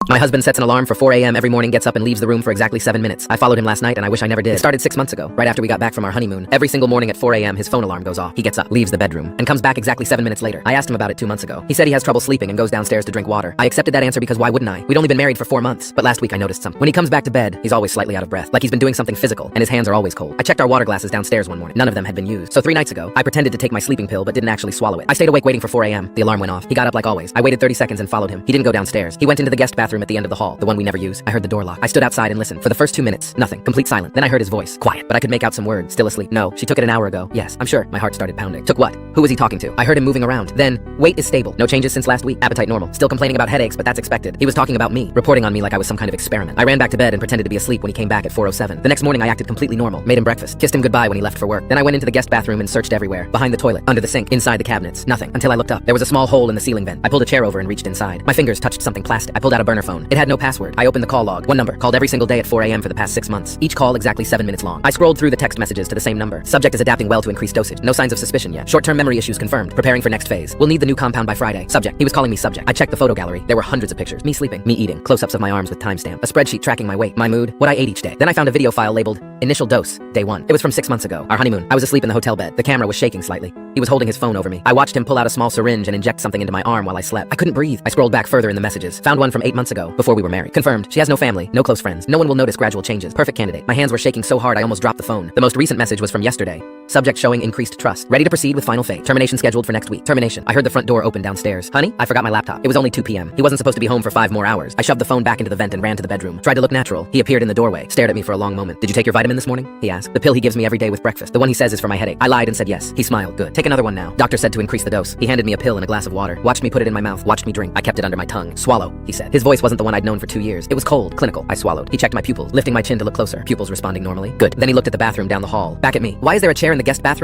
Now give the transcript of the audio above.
My husband sets an alarm for 4 a.m. every morning, gets up and leaves the room for exactly 7 minutes. I followed him last night and I wish I never did. It started 6 months ago, right after we got back from our honeymoon. Every single morning at 4 a.m. his phone alarm goes off. He gets up, leaves the bedroom, and comes back exactly 7 minutes later. I asked him about it 2 months ago. He said he has trouble sleeping and goes downstairs to drink water. I accepted that answer because why wouldn't I? We'd only been married for 4 months, but last week I noticed something. When he comes back to bed, he's always slightly out of breath, like he's been doing something physical, and his hands are always cold. I checked our water glasses downstairs one morning. None of them had been used. So 3 nights ago, I pretended to take my sleeping pill but didn't actually swallow it. I stayed awake waiting for 4 a.m. The alarm went off. He got up like always. I waited 30 seconds and followed him. He didn't go downstairs. He went into the guest bathroom at the end of the hall, the one we never use. I heard the door lock. I stood outside and listened. For the first 2 minutes, nothing. Complete silence. Then I heard his voice. Quiet. But I could make out some words. Still asleep. No, she took it an hour ago. Yes, I'm sure. My heart started pounding. Took what? Who was he talking to? I heard him moving around. Then, weight is stable. No changes since last week. Appetite normal. Still complaining about headaches, but that's expected. He was talking about me, reporting on me like I was some kind of experiment. I ran back to bed and pretended to be asleep when he came back at 4:07. The next morning I acted completely normal. Made him breakfast. Kissed him goodbye when he left for work. Then I went into the guest bathroom and searched everywhere. Behind the toilet, under the sink, inside the cabinets. Nothing. Until I looked up. There was a small hole in the ceiling vent. I pulled a chair over and reached inside. My fingers touched something plastic. I pulled out a burner phone. It had no password. I opened the call log. One number. Called every single day at 4 a.m. for the past 6 months. Each call exactly 7 minutes long. I scrolled through the text messages to the same number. Subject is adapting well to increased dosage. No signs of suspicion yet. Short-term memory issues confirmed. Preparing for next phase. We'll need the new compound by Friday. Subject. He was calling me subject. I checked the photo gallery. There were hundreds of pictures. Me sleeping. Me eating. Close-ups of my arms with timestamp. A spreadsheet tracking my weight, my mood, what I ate each day. Then I found a video file labeled Initial Dose, Day 1. It was from 6 months ago. Our honeymoon. I was asleep in the hotel bed. The camera was shaking slightly. He was holding his phone over me. I watched him pull out a small syringe and inject something into my arm while I slept. I couldn't breathe. I scrolled back further in the messages. Found one from 8 months ago, before we were married. Confirmed. She has no family, no close friends. No one will notice gradual changes. Perfect candidate. My hands were shaking so hard I almost dropped the phone. The most recent message was from yesterday. Subject showing increased trust. Ready to proceed with final phase. Termination scheduled for next week. Termination. I heard the front door open downstairs. Honey, I forgot my laptop. It was only 2 p.m. He wasn't supposed to be home for 5 more hours. I shoved the phone back into the vent and ran to the bedroom. Tried to look natural. He appeared in the doorway. Stared at me for a long moment. Did you take your vitamin this morning? He asked. The pill he gives me every day with breakfast. The one he says is for my headache. I lied and said yes. He smiled. Good. Take another one now. Doctor said to increase the dose. He handed me a pill and a glass of water. Watched me put it in my mouth. Watched me drink. I kept it under my tongue. Swallow, he said. His voice wasn't the one I'd known for 2 years. It was cold. Clinical. I swallowed. He checked my pupils, lifting my chin to look closer. Pupils responding normally. Good. Then he looked at the bathroom down the hall. Back at me. Why is there a chair in the guest bathroom?